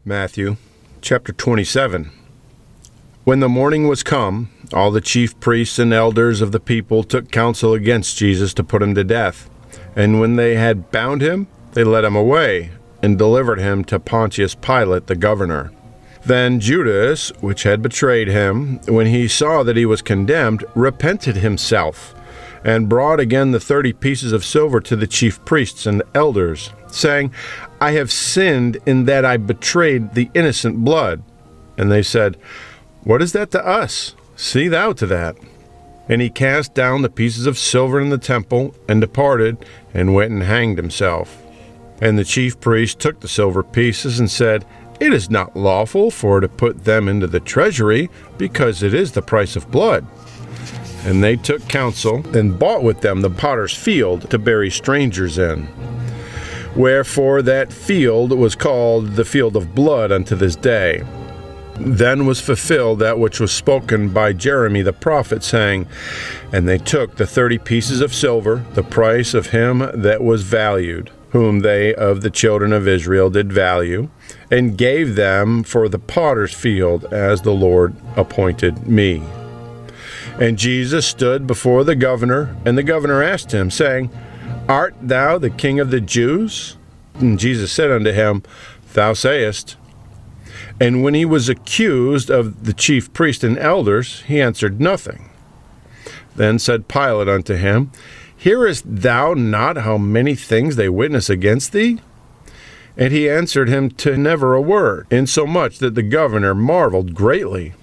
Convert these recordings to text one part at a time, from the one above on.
Matthew chapter 27. When the morning was come, all the chief priests and elders of the people took counsel against Jesus to put him to death. And when they had bound him, they led him away, and delivered him to Pontius Pilate the governor. Then Judas, which had betrayed him, when he saw that he was condemned, repented himself, and brought again the 30 pieces of silver to the chief priests and elders, saying, I have sinned in that I betrayed the innocent blood. And they said, What is that to us? See thou to that. And he cast down the pieces of silver in the temple, and departed, and went and hanged himself. And the chief priest took the silver pieces, and said, It is not lawful for to put them into the treasury, because it is the price of blood. And they took counsel, and bought with them the potter's field to bury strangers in. Wherefore that field was called the field of blood unto this day. Then was fulfilled that which was spoken by Jeremy the prophet, saying, And they took the 30 pieces of silver, the price of him that was valued, whom they of the children of Israel did value, and gave them for the potter's field, as the Lord appointed me. And Jesus stood before the governor, and the governor asked him, saying, Art thou the king of the Jews? And Jesus said unto him, Thou sayest. And when he was accused of the chief priests and elders, he answered nothing. Then said Pilate unto him, Hearest thou not how many things they witness against thee? And he answered him to never a word, insomuch that the governor marveled greatly.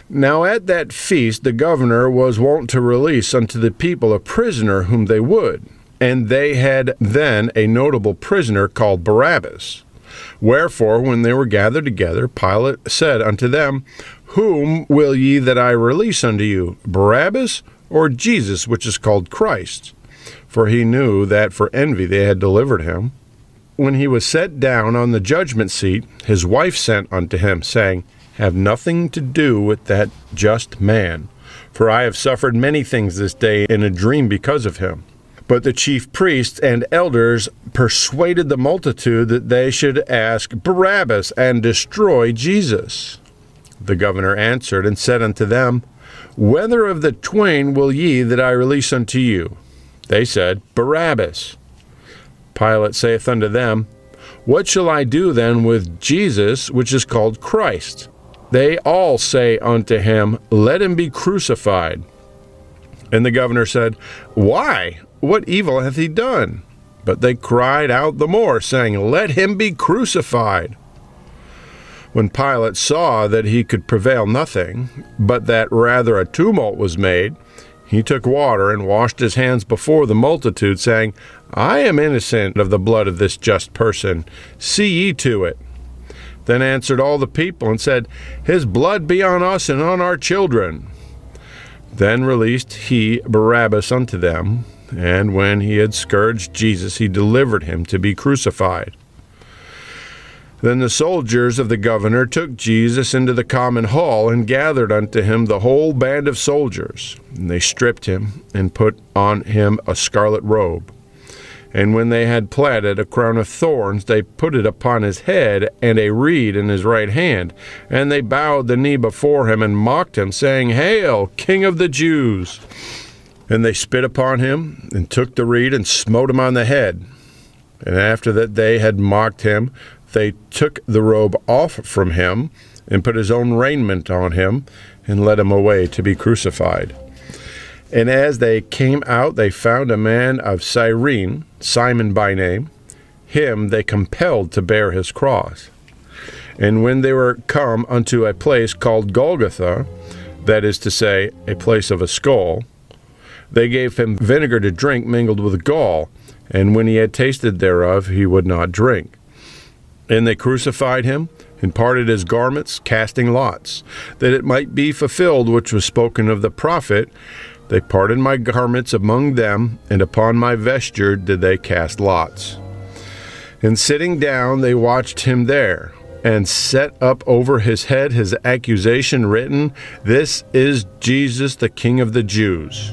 Now at that feast the governor was wont to release unto the people a prisoner whom they would. And they had then a notable prisoner called Barabbas. Wherefore, when they were gathered together, Pilate said unto them, Whom will ye that I release unto you, Barabbas, or Jesus, which is called Christ? For he knew that for envy they had delivered him. When he was set down on the judgment seat, his wife sent unto him, saying, Have nothing to do with that just man, for I have suffered many things this day in a dream because of him. But the chief priests and elders persuaded the multitude that they should ask Barabbas and destroy Jesus. The governor answered and said unto them, Whether of the twain will ye that I release unto you? They said, Barabbas. Pilate saith unto them, What shall I do then with Jesus, which is called Christ? They all say unto him, Let him be crucified. And the governor said, Why? What evil hath he done? But they cried out the more, saying, Let him be crucified. When Pilate saw that he could prevail nothing, but that rather a tumult was made, he took water and washed his hands before the multitude, saying, I am innocent of the blood of this just person. See ye to it. Then answered all the people and said, His blood be on us and on our children. Then released he Barabbas unto them, and when he had scourged Jesus, he delivered him to be crucified. Then the soldiers of the governor took Jesus into the common hall, and gathered unto him the whole band of soldiers. And they stripped him, and put on him a scarlet robe. And when they had platted a crown of thorns, they put it upon his head, and a reed in his right hand. And they bowed the knee before him, and mocked him, saying, Hail, King of the Jews! And they spit upon him, and took the reed, and smote him on the head. And after that they had mocked him, they took the robe off from him, and put his own raiment on him, and led him away to be crucified. And as they came out, they found a man of Cyrene, Simon by name. Him they compelled to bear his cross. And when they were come unto a place called Golgotha, that is to say, a place of a skull, they gave him vinegar to drink mingled with gall, and when he had tasted thereof, he would not drink. And they crucified him, and parted his garments, casting lots, that it might be fulfilled which was spoken of the prophet, They parted my garments among them, and upon my vesture did they cast lots. And sitting down, they watched him there, and set up over his head his accusation written, This is Jesus, the King of the Jews.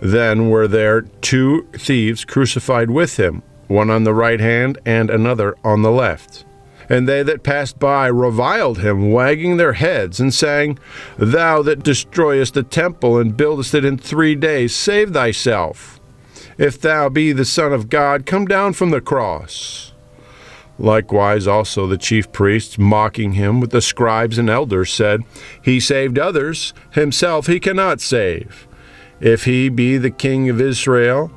Then were there 2 thieves crucified with him, one on the right hand and another on the left. And they that passed by reviled him, wagging their heads, and saying, Thou that destroyest the temple and buildest it in 3 days, save thyself. If thou be the Son of God, come down from the cross. Likewise also the chief priests, mocking him with the scribes and elders, said, He saved others, himself he cannot save. If he be the King of Israel,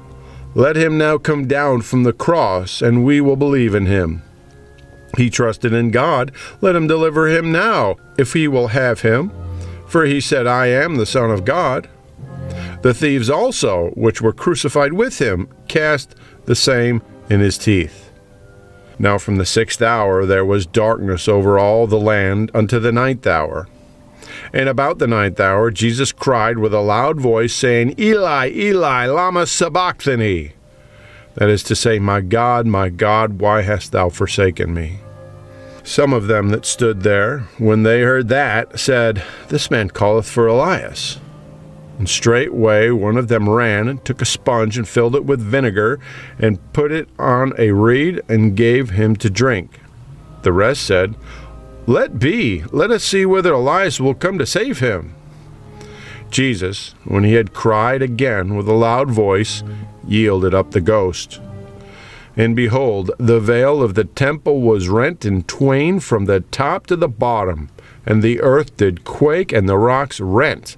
let him now come down from the cross, and we will believe in him. He trusted in God, let him deliver him now, if he will have him. For he said, I am the Son of God. The thieves also, which were crucified with him, cast the same in his teeth. Now from the 6th hour there was darkness over all the land unto the 9th hour. And about the 9th hour Jesus cried with a loud voice, saying, Eli, Eli, lama sabachthani? That is to say, my God, why hast thou forsaken me? Some of them that stood there, when they heard that, said, This man calleth for Elias. And straightway one of them ran and took a sponge and filled it with vinegar and put it on a reed and gave him to drink. The rest said, Let be, let us see whether Elias will come to save him. Jesus, when he had cried again with a loud voice, yielded up the ghost. And behold, the veil of the temple was rent in twain from the top to the bottom, and the earth did quake, and the rocks rent.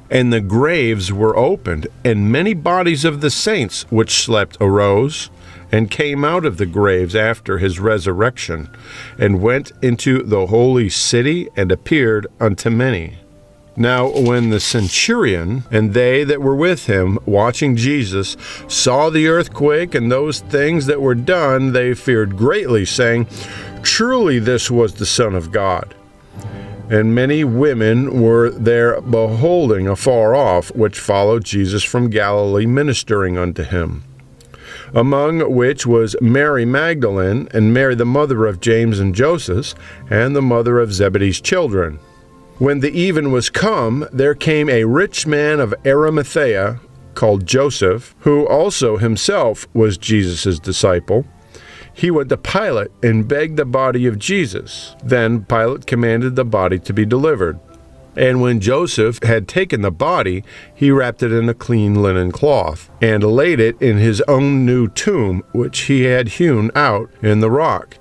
And the graves were opened, and many bodies of the saints which slept arose, and came out of the graves after his resurrection, and went into the holy city, and appeared unto many. Now when the centurion and they that were with him, watching Jesus, saw the earthquake and those things that were done, they feared greatly, saying, Truly this was the Son of God. And many women were there beholding afar off, which followed Jesus from Galilee, ministering unto him. Among which was Mary Magdalene, and Mary the mother of James and Joseph, and the mother of Zebedee's children. When the even was come, there came a rich man of Arimathea, called Joseph, who also himself was Jesus' disciple. He went to Pilate and begged the body of Jesus. Then Pilate commanded the body to be delivered. And when Joseph had taken the body, he wrapped it in a clean linen cloth, and laid it in his own new tomb, which he had hewn out in the rock.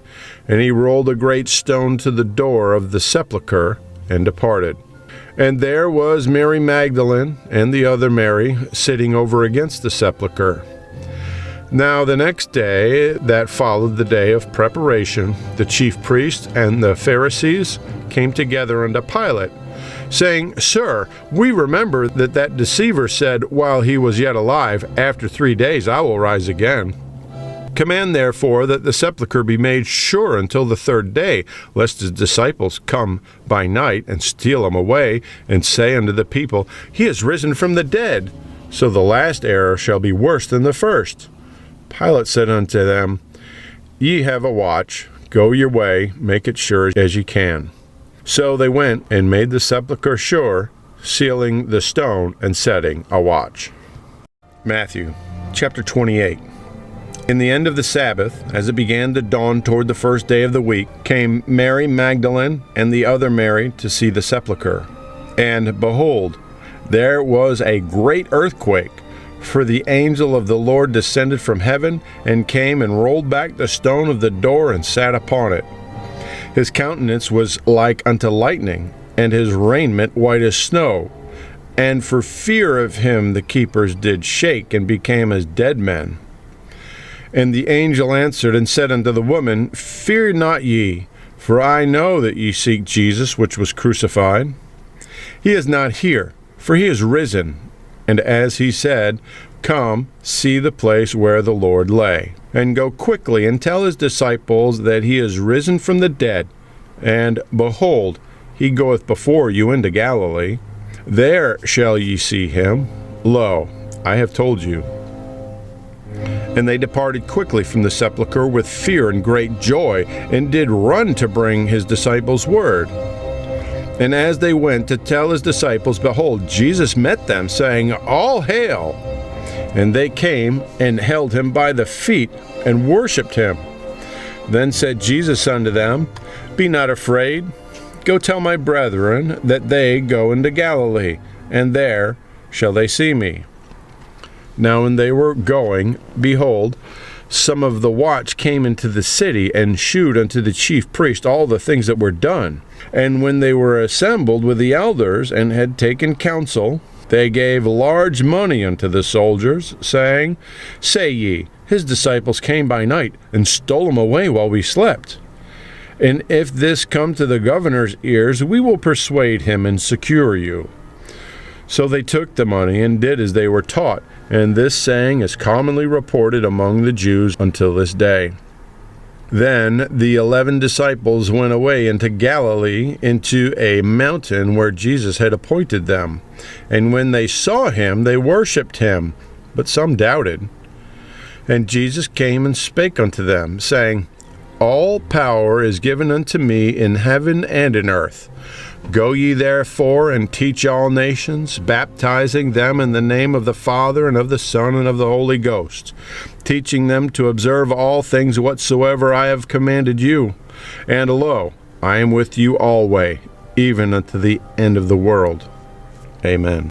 And he rolled a great stone to the door of the sepulchre, and departed. And there was Mary Magdalene and the other Mary sitting over against the sepulchre. Now the next day that followed the day of preparation, the chief priests and the Pharisees came together unto Pilate, saying, Sir, we remember that deceiver said, while he was yet alive, After 3 days I will rise again. Command therefore that the sepulchre be made sure until the 3rd day, lest his disciples come by night and steal him away, and say unto the people, He is risen from the dead. So the last error shall be worse than the first. Pilate said unto them, Ye have a watch, go your way, make it sure as ye can. So they went and made the sepulchre sure, sealing the stone and setting a watch. Matthew chapter 28. In the end of the Sabbath, as it began to dawn toward the 1st day of the week, came Mary Magdalene and the other Mary to see the sepulchre. And behold, there was a great earthquake, for the angel of the Lord descended from heaven, and came and rolled back the stone of the door, and sat upon it. His countenance was like unto lightning, and his raiment white as snow. And for fear of him the keepers did shake, and became as dead men. And the angel answered and said unto the woman, Fear not ye, for I know that ye seek Jesus, which was crucified. He is not here, for he is risen. And as he said, Come, see the place where the Lord lay. And go quickly and tell his disciples that he is risen from the dead. And behold, he goeth before you into Galilee. There shall ye see him. Lo, I have told you. And they departed quickly from the sepulchre with fear and great joy, and did run to bring his disciples word. And as they went to tell his disciples, behold, Jesus met them, saying, All hail! And they came and held him by the feet, and worshipped him. Then said Jesus unto them, Be not afraid. Go tell my brethren that they go into Galilee, and there shall they see me. Now when they were going, behold, some of the watch came into the city, and shewed unto the chief priest all the things that were done. And when they were assembled with the elders, and had taken counsel, they gave large money unto the soldiers, saying, Say ye, his disciples came by night, and stole him away while we slept. And if this come to the governor's ears, we will persuade him and secure you. So they took the money, and did as they were taught. And this saying is commonly reported among the Jews until this day. Then the 11 disciples went away into Galilee, into a mountain where Jesus had appointed them. And when they saw him, they worshipped him, but some doubted. And Jesus came and spake unto them, saying, All power is given unto me in heaven and in earth. Go ye therefore and teach all nations, baptizing them in the name of the Father and of the Son and of the Holy Ghost, teaching them to observe all things whatsoever I have commanded you. And lo, I am with you alway, even unto the end of the world. Amen.